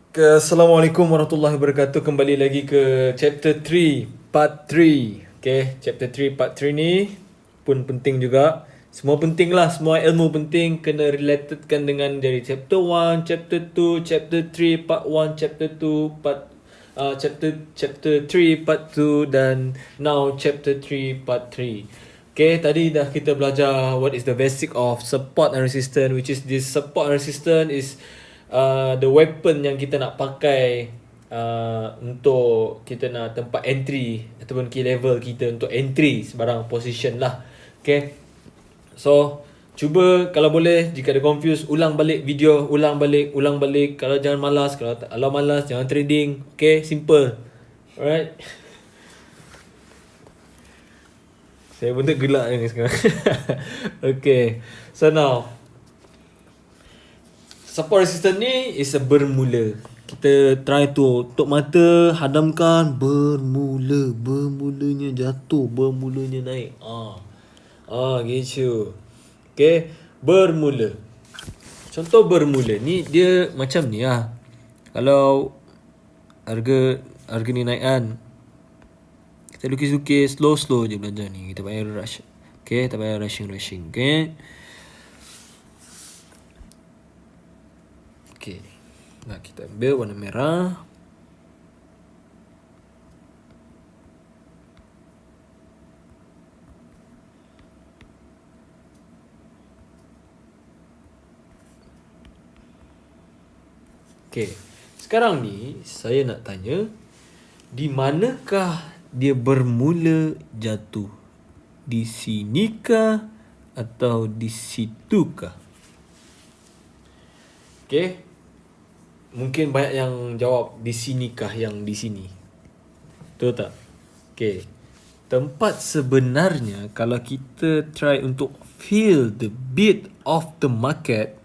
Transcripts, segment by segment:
Assalamualaikum warahmatullahi wabarakatuh. Kembali lagi ke chapter 3 part 3. Okay, chapter 3 part 3 ni pun penting juga. Semua penting lah, semua ilmu penting kena relatedkan dengan dari chapter 1, chapter 2, chapter 3, part 1, chapter 2, part chapter 3 part 2 dan now chapter 3 part 3. Okay, tadi dah kita belajar what is the basic of support and resistance, which is this support and resistance is the weapon yang kita nak pakai untuk kita nak tempat entry ataupun key level kita untuk entry sebarang position lah. Okay, so cuba kalau boleh, jika ada confused, ulang balik video, ulang balik. Kalau jangan malas, kalau malas jangan trading. Okay, simple. Alright. Saya pun tergelak ni sekarang. Okay, so now support resistance ni is a bermula. Kita try tu, tutup mata, hadamkan, bermulanya jatuh, bermulanya naik. Gitu. Okay, bermula. Contoh bermula ni dia macam ni lah. Kalau harga ni naik kan, kita lukis-lukis, slow je belajar ni. Kita payah rush. Okay, tak payah rushing. Okay. Okay. Nah, kita ambil warna merah. Okay. Sekarang ni saya nak tanya, di manakah dia bermula jatuh? Di sinikah atau di situkah? Okay. Mungkin banyak yang jawab di sinikah, yang di sini. Betul tak? Okay. Tempat sebenarnya kalau kita try untuk feel the beat of the market,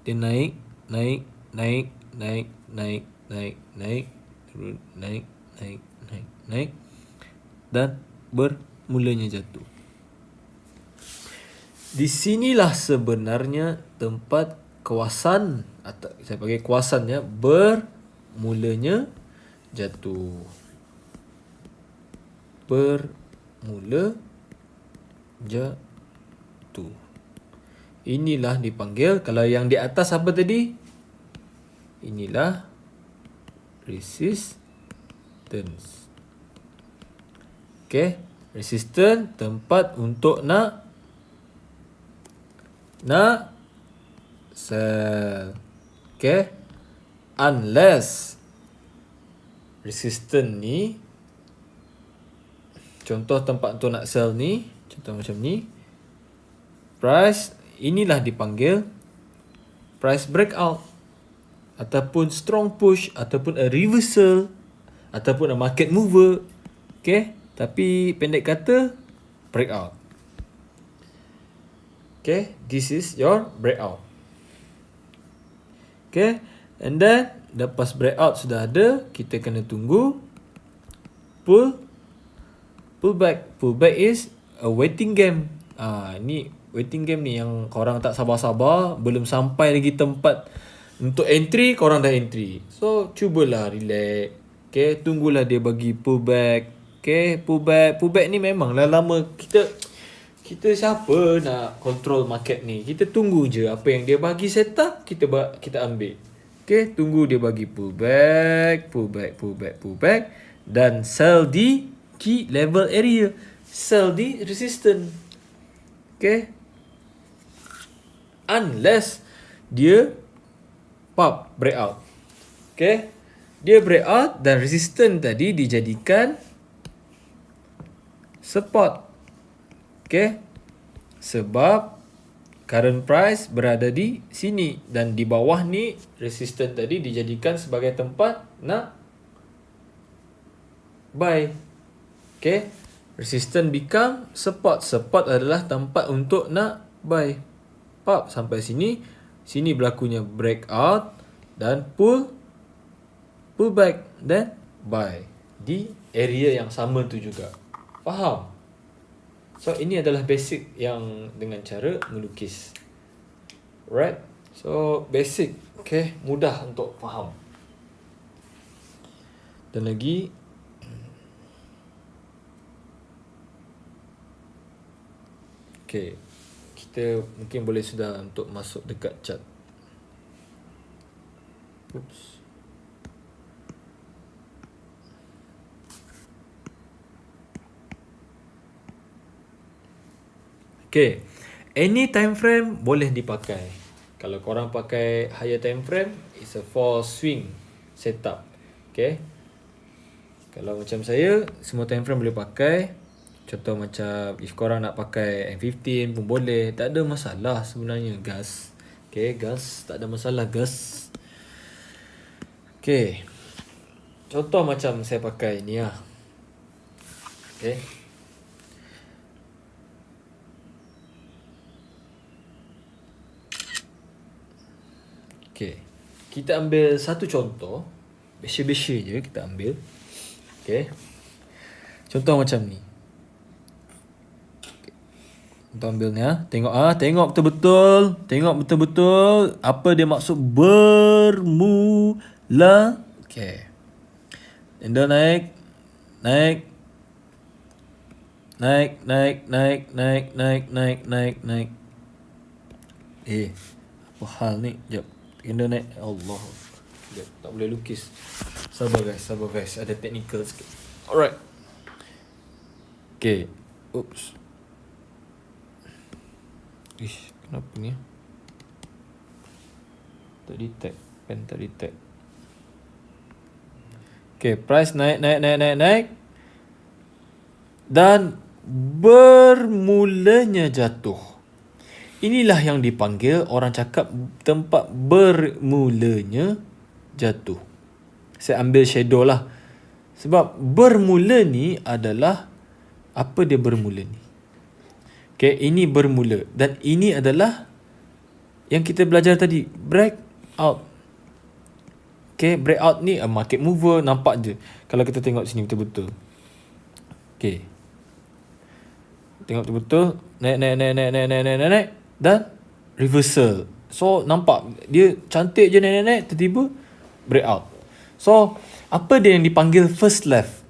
dia naik, turun, naik dan bermulanya jatuh. Di sinilah sebenarnya tempat kawasan, atau saya panggil kawasannya, bermulanya jatuh. Bermula jatuh. Inilah dipanggil, kalau yang di atas apa tadi? Inilah resistance. Okay, resistance tempat untuk nak sell. Okay, unless resistance ni, contoh tempat untuk nak sell ni, contoh macam ni, price, inilah dipanggil price breakout, ataupun strong push, ataupun a reversal, ataupun a market mover. Okay, tapi pendek kata breakout. Okay, this is your breakout. Okay, and then lepas breakout sudah ada, kita kena tunggu pullback. Pullback is a waiting game. Ni waiting game ni yang korang tak sabar-sabar, belum sampai lagi tempat untuk entry, korang dah entry. So cubalah relax. Okay, tunggulah dia bagi pullback. Okay, pullback ni memanglah lama. Kita siapa nak control market ni? Kita tunggu je apa yang dia bagi setup, kita ambil. Okay, tunggu dia bagi pullback dan sell di key level area, sell di resistance. Okay, unless dia pop breakout. Okay, dia breakout dan resistance tadi dijadikan support. Okay, sebab current price berada di sini dan di bawah ni resistance tadi dijadikan sebagai tempat nak buy. Okay, resistance become support. Support adalah tempat untuk nak buy. Pop sampai sini berlakunya breakout dan pullback dan buy di area yang sama tu juga. Faham? So ini adalah basic yang dengan cara melukis. Right? So basic, okay, mudah untuk faham. Dan lagi okay, kita mungkin boleh sudah untuk masuk dekat chart. Oops. Okay, any time frame boleh dipakai. Kalau korang pakai higher time frame, it's a 4 swing setup. Okay, kalau macam saya, semua time frame boleh pakai. Contoh macam if korang nak pakai M15 pun boleh, tak ada masalah sebenarnya, gas. Okay, gas, tak ada masalah gas. Okay, contoh macam saya pakai ni lah. Okay, okay, kita ambil satu contoh, besi-besi je kita ambil. Okay, contoh macam ni. Kita ambil ni ah. Tengok betul-betul. Tengok betul-betul apa dia maksud bermula. Okay. Candle naik. Naik. Apa hal ni? Sekejap. Candle naik. Allah. Sekejap. Tak boleh lukis. Sabar guys. Ada technical sikit. Alright. Okay. Oops. Kenapa ni? Tak detect. Pen tak detect. Okay, price naik. Dan bermulanya jatuh. Inilah yang dipanggil, orang cakap tempat bermulanya jatuh. Saya ambil shadow lah. Sebab bermula ni adalah apa dia bermula ni. Okay, ini bermula. Dan ini adalah yang kita belajar tadi, break out. Okay, break out ni a market mover, nampak je. Kalau kita tengok sini betul-betul. Okay, tengok betul-betul, naik. Dan reversal. So, nampak dia cantik je naik, tiba-tiba break out. So, apa dia yang dipanggil first left?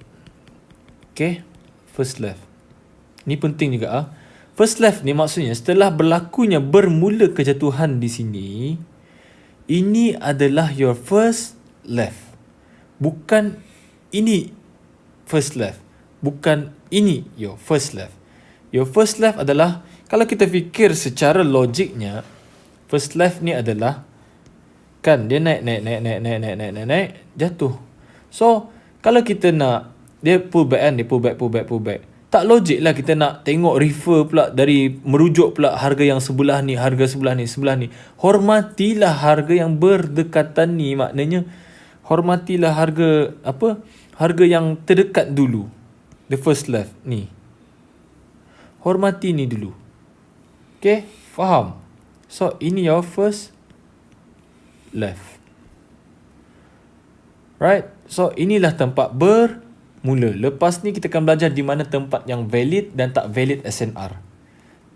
Okay, first left. Ni penting juga ah. First left ni maksudnya setelah berlakunya bermula kejatuhan di sini, ini adalah your first left. Bukan ini first left. Bukan ini your first left. Your first left adalah, kalau kita fikir secara logiknya, first left ni adalah, kan dia naik, jatuh. So, kalau kita nak, dia pull back kan, dia pull back. Tak logik lah kita nak tengok refer pula dari, merujuk pula harga yang sebelah ni, harga sebelah ni. Hormatilah harga yang berdekatan ni, maknanya hormatilah harga apa? Harga yang terdekat dulu. The first left ni. Hormati ni dulu. Okay, faham? So, ini your first left. Right? So, inilah tempat bermula. Lepas ni kita akan belajar di mana tempat yang valid dan tak valid SNR.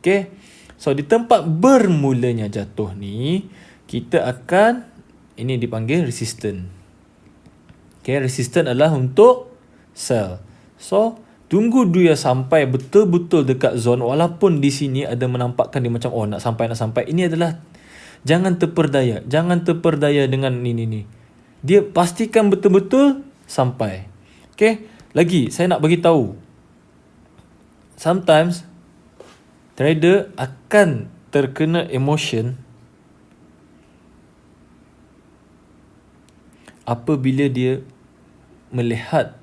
Okay? So, di tempat bermulanya jatuh ni, kita akan, ini dipanggil resistance. Okay, resistance adalah untuk sell. So, tunggu dia sampai betul-betul dekat zone, walaupun di sini ada menampakkan dia macam nak sampai. Ini adalah jangan terperdaya dengan ni. Dia pastikan betul-betul sampai. Okay, lagi saya nak bagi tahu. Sometimes trader akan terkena emotion apabila dia melihat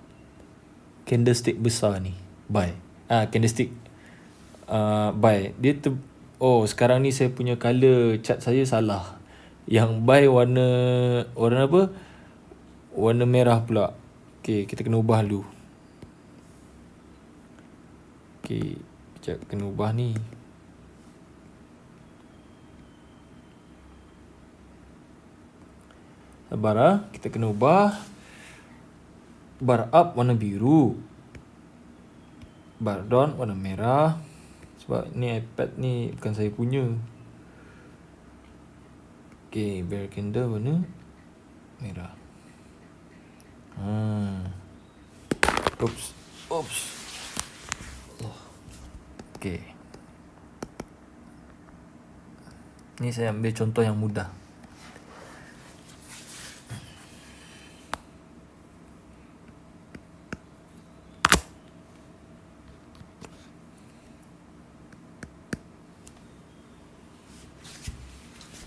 candlestick besar ni, buy. Candlestick buy. Dia sekarang ni saya punya color chart saya salah. Yang buy warna apa? Warna merah pula. Okay, kita kena ubah dulu. Okay, sekejap kena ubah ni. Sabar kita kena ubah. Bar up warna biru, bar down warna merah. Sebab ni iPad ni bukan saya punya. Okay, bear candle warna merah. Oops. Okay. Ni saya ambil contoh yang mudah.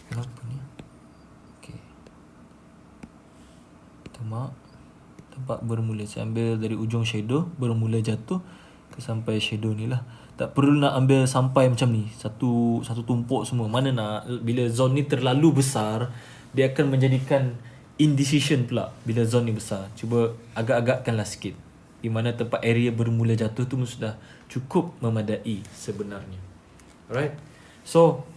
Kenapa ni? Okay. Tempat bermula. Saya ambil dari ujung shadow, bermula jatuh ke sampai shadow ni lah. Tak perlu nak ambil sampai macam ni, satu tumpuk semua. Mana nak, bila zone ni terlalu besar, dia akan menjadikan indecision pula bila zone ni besar. Cuba agak-agakkanlah sikit. Di mana tempat area bermula jatuh tu sudah cukup memadai sebenarnya. Alright. So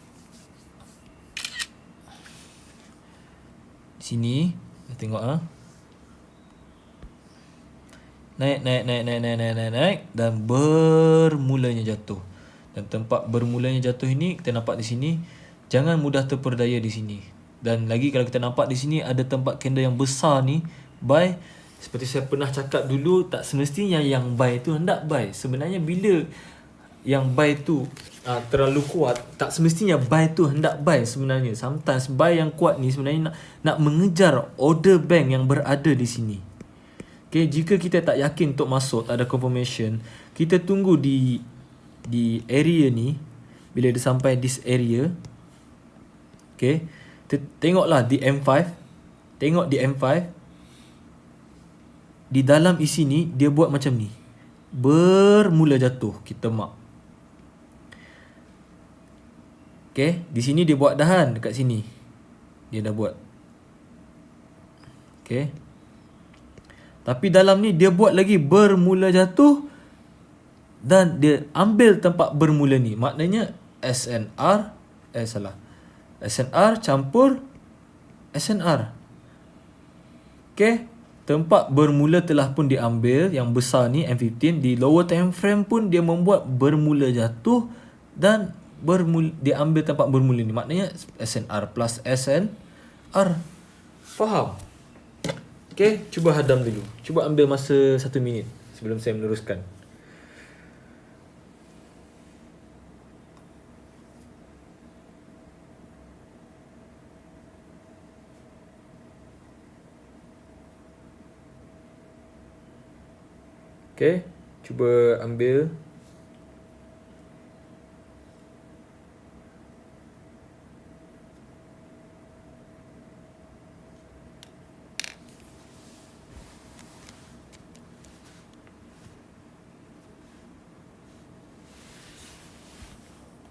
sini kita tengok naik dan bermulanya jatuh. Dan tempat bermulanya jatuh ini kita nampak di sini, jangan mudah terperdaya di sini. Dan lagi kalau kita nampak di sini ada tempat candle yang besar ni, buy. Seperti saya pernah cakap dulu, tak semestinya yang buy tu hendak buy. Sebenarnya bila yang buy tu terlalu kuat, tak semestinya buy tu hendak buy sebenarnya. Sometimes buy yang kuat ni sebenarnya nak mengejar order bank yang berada di sini. Okay, jika kita tak yakin untuk masuk, tak ada confirmation, kita tunggu di area ni. Bila dia sampai this area, okay, tengoklah di M5. Tengok di M5. Di dalam isi ni dia buat macam ni, bermula jatuh. Kita mark. Okay, di sini dia buat dahan. Dekat sini dia dah buat. Okay, tapi dalam ni dia buat lagi bermula jatuh, dan dia ambil tempat bermula ni. Maknanya SNR campur SNR. Okay, tempat bermula telah pun diambil. Yang besar ni M15. Di lower time frame pun dia membuat bermula jatuh dan dia ambil tempat bermula ni. Maknanya SNR plus SNR. Faham? Okay, cuba hadam dulu. Cuba ambil masa 1 minit sebelum saya meneruskan. Okay, cuba ambil.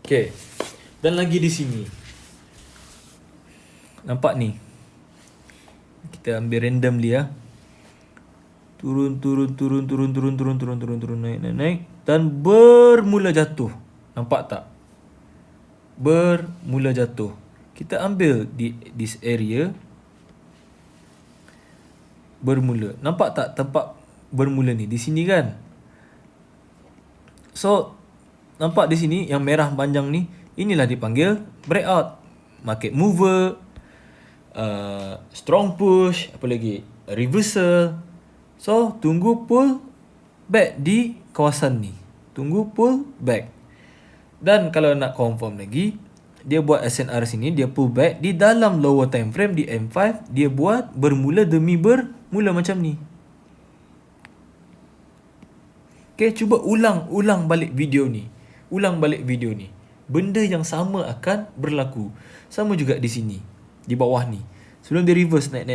Okay, dan lagi di sini. Nampak ni? Kita ambil randomly ya. Turun naik dan bermula jatuh. Nampak tak? Bermula jatuh. Kita ambil di this area. Bermula. Nampak tak tempat bermula ni? Di sini kan? So nampak di sini yang merah panjang ni, inilah dipanggil breakout, market mover, strong push, apa lagi, reversal. So tunggu pull back di kawasan ni. Tunggu pull back. Dan kalau nak confirm lagi, dia buat SNR sini, dia pull back di dalam lower time frame di M5, dia buat bermula demi bermula macam ni. Okay, cuba ulang balik video ni. Benda yang sama akan berlaku. Sama juga di sini, di bawah ni. Sebelum dia reverse naik.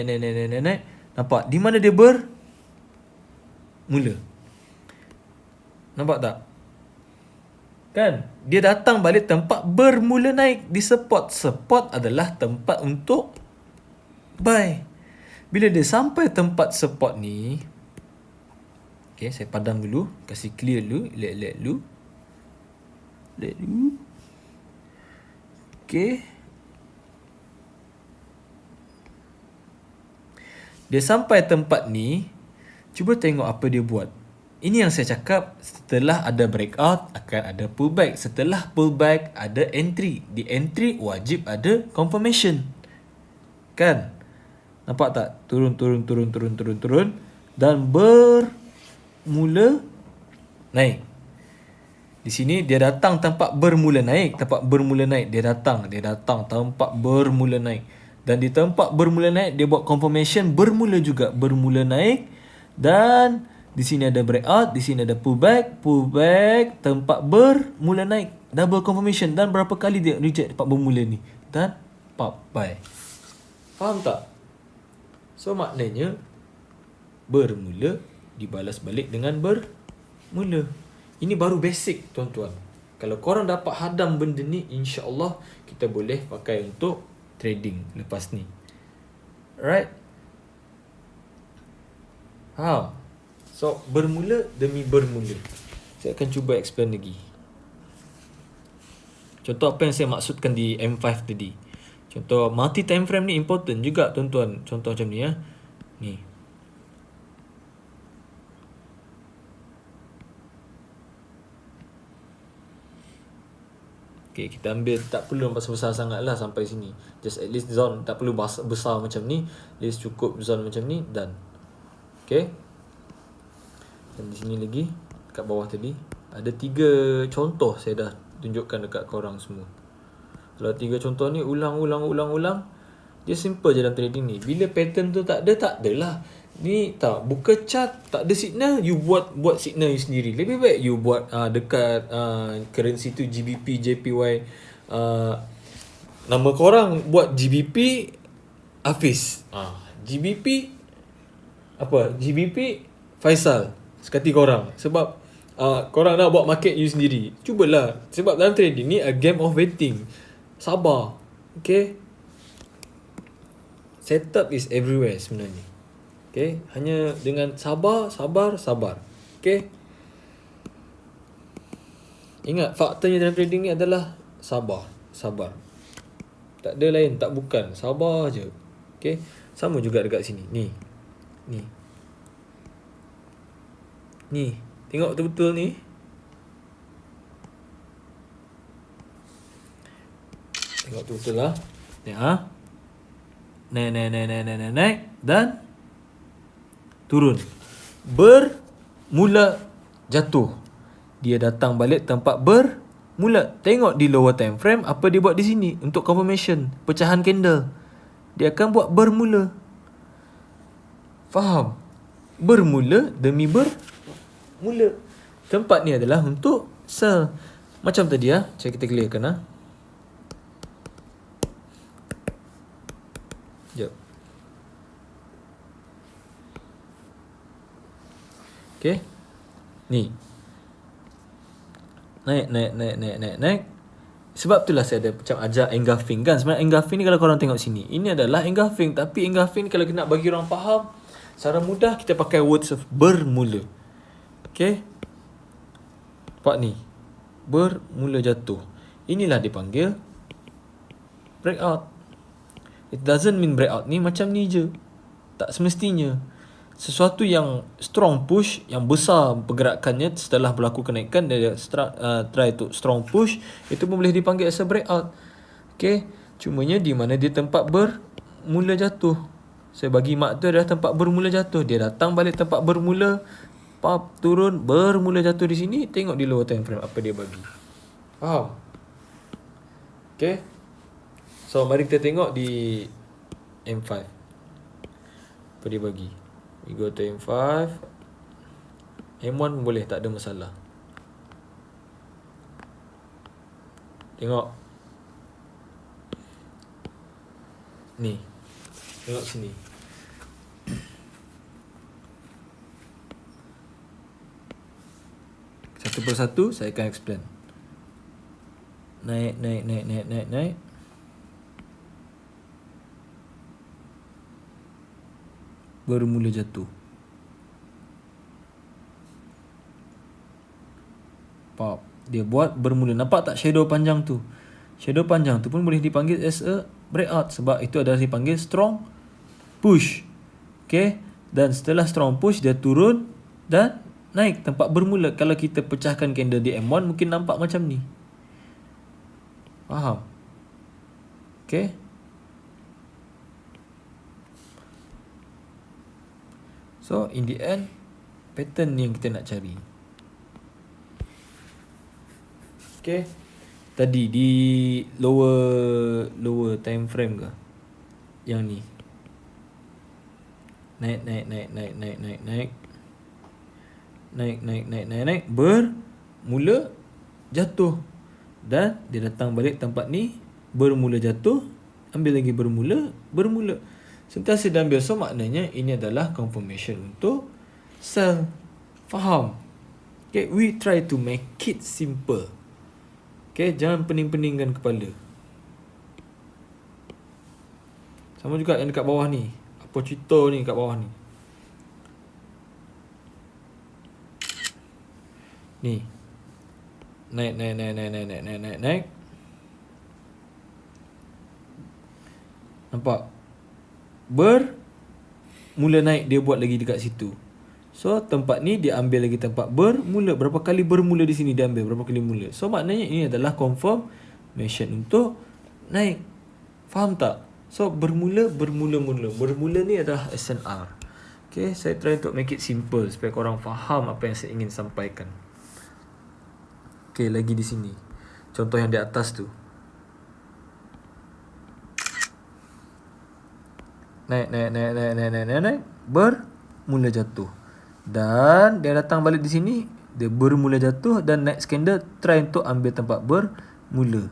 Nampak di mana dia bermula? Nampak tak? Kan? Dia datang balik tempat bermula naik di support. Support adalah tempat untuk buy. Bila dia sampai tempat support ni, okay, saya padam dulu, kasih clear dulu, let dulu. Okay. Dia sampai tempat ni, cuba tengok apa dia buat. Ini yang saya cakap, setelah ada breakout akan ada pullback. Setelah pullback ada entry. Di entry wajib ada confirmation. Kan? Nampak tak? Turun dan bermula naik. Di sini dia datang tempat bermula naik, dia datang tempat bermula naik. Dan di tempat bermula naik dia buat confirmation bermula juga, bermula naik. Dan di sini ada breakout, di sini ada pullback, tempat bermula naik, double confirmation. Dan berapa kali dia reject tempat bermula ni, dan pop buy. Faham tak? So maknanya bermula dibalas balik dengan bermula. Ini baru basic tuan-tuan. Kalau korang dapat hadam benda ni, insya-Allah kita boleh pakai untuk trading lepas ni. Alright? So bermula demi bermula. Saya akan cuba explain lagi. Contoh apa yang saya maksudkan di M5 tadi. Contoh multi time frame ni important juga tuan-tuan. Contoh macam ni ya. Ni. Okay, kita ambil, tak perlu besar-besar sangat lah sampai sini. Just at least zone, tak perlu besar macam ni. At least cukup zone macam ni, dan okay. Dan di sini lagi, kat bawah tadi, ada 3 contoh saya dah tunjukkan dekat korang semua. Kalau 3 contoh ni ulang, dia simple je dalam trading ni. Bila pattern tu tak adalah. Ni tak, buka chart, tak ada signal, you buat signal you sendiri. Lebih baik you buat dekat currency tu GBP, JPY. Nama korang buat GBP Hafiz. GBP apa? GBP Faisal. Sekati korang. Sebab korang nak buat market you sendiri. Cubalah. Sebab dalam trading ni a game of waiting. Sabar. Okay. Setup is everywhere sebenarnya. Okay, hanya dengan sabar. Okay. Ingat, faktanya dalam trading ni adalah sabar. Tak ada lain, tak bukan. Sabar je. Okay. Sama juga dekat sini. Ni. Tengok betul-betul ni. Tengok betul-betul lah. Naik. Dan turun. Bermula jatuh. Dia datang balik tempat bermula. Tengok di lower time frame apa dia buat di sini untuk confirmation, pecahan candle. Dia akan buat bermula. Faham? Bermula demi bermula. Tempat ni adalah untuk sell. Macam tadi kita clearkan Jap. Okay. Ni. Naik. Sebab itulah saya ada macam ajar engulfing kan. Sebenarnya engulfing ni kalau korang tengok sini, ini adalah engulfing. Tapi engulfing kalau kita nak bagi orang faham secara mudah, kita pakai words of bermula. Okay. Nampak ni. Bermula jatuh. Inilah dipanggil breakout. It doesn't mean breakout ni macam ni je. Tak semestinya. Sesuatu yang strong push, yang besar pergerakannya setelah berlaku kenaikan, dia try to strong push, itu pun boleh dipanggil as a breakout. Okay. Cumanya di mana dia tempat bermula jatuh. Saya bagi mark tu adalah tempat bermula jatuh. Dia datang balik tempat bermula, pop, turun, bermula jatuh di sini. Tengok di lower time frame apa dia bagi. Faham? Okay. So mari kita tengok di M5 apa dia bagi. We go to M5. M1 pun boleh, tak ada masalah. Tengok. Ni. Tengok sini. Satu persatu saya akan explain. Naik. Bermula jatuh. Pop. Dia buat bermula. Nampak tak shadow panjang tu? Shadow panjang tu pun boleh dipanggil as a breakout. Sebab itu adalah dipanggil strong push. Okay. Dan setelah strong push, dia turun dan naik tempat bermula. Kalau kita pecahkan candle di M1, mungkin nampak macam ni. Faham? Okay. So in the end, pattern ni yang kita nak cari. Okay, tadi di lower time frame ke? Yang ni. Naik, bermula jatuh. Dan dia datang balik tempat ni, bermula jatuh, ambil lagi bermula. Sentiasa dia ambil. So maknanya ini adalah confirmation untuk sell. Faham? Okay, we try to make it simple. Okay, jangan pening-peningkan kepala. Sama juga yang dekat bawah ni. Apa cerita ni kat bawah ni? Ni. Naik. Nampak? Mula naik, dia buat lagi dekat situ. So tempat ni dia ambil lagi tempat bermula. Berapa kali bermula di sini dia ambil? Berapa kali mula? So maknanya ini adalah confirmation untuk naik. Faham tak? So bermula. Bermula ni adalah SNR. Okay, saya try untuk make it simple supaya korang faham apa yang saya ingin sampaikan. Okay, lagi di sini. Contoh yang di atas tu. Naik. Bermula jatuh. Dan dia datang balik di sini. Dia bermula jatuh dan next candle try untuk ambil tempat bermula.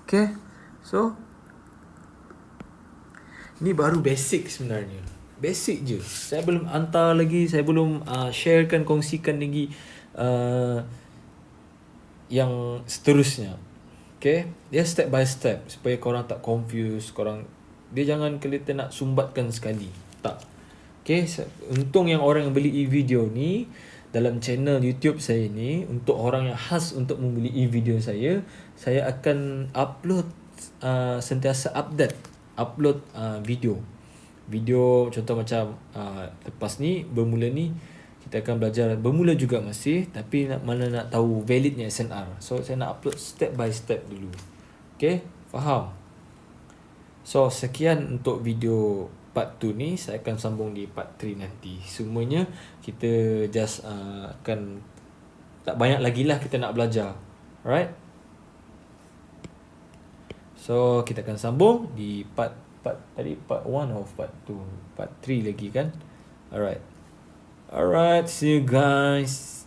Okay. So ni baru basic sebenarnya. Basic je. Saya belum hantar lagi. Saya belum sharekan, kongsikan lagi yang seterusnya. Okay, dia step by step supaya korang tak confuse. Dia jangan kita nak sumbatkan sekali. Tak. Okay, untung yang orang yang beli e-video ni dalam channel YouTube saya ni, untuk orang yang khas untuk membeli e-video saya akan upload sentiasa update video contoh macam lepas ni bermula ni kita akan belajar bermula juga masih, tapi mana nak tahu validnya SNR. So saya nak upload step by step dulu. Okay, faham? So sekian untuk video part 2 ni. Saya akan sambung di part 3 nanti. Semuanya kita just akan tak banyak lagi lah kita nak belajar. Alright, so kita akan sambung di part 1 of part 2, part 3 lagi kan. Alright, see you guys.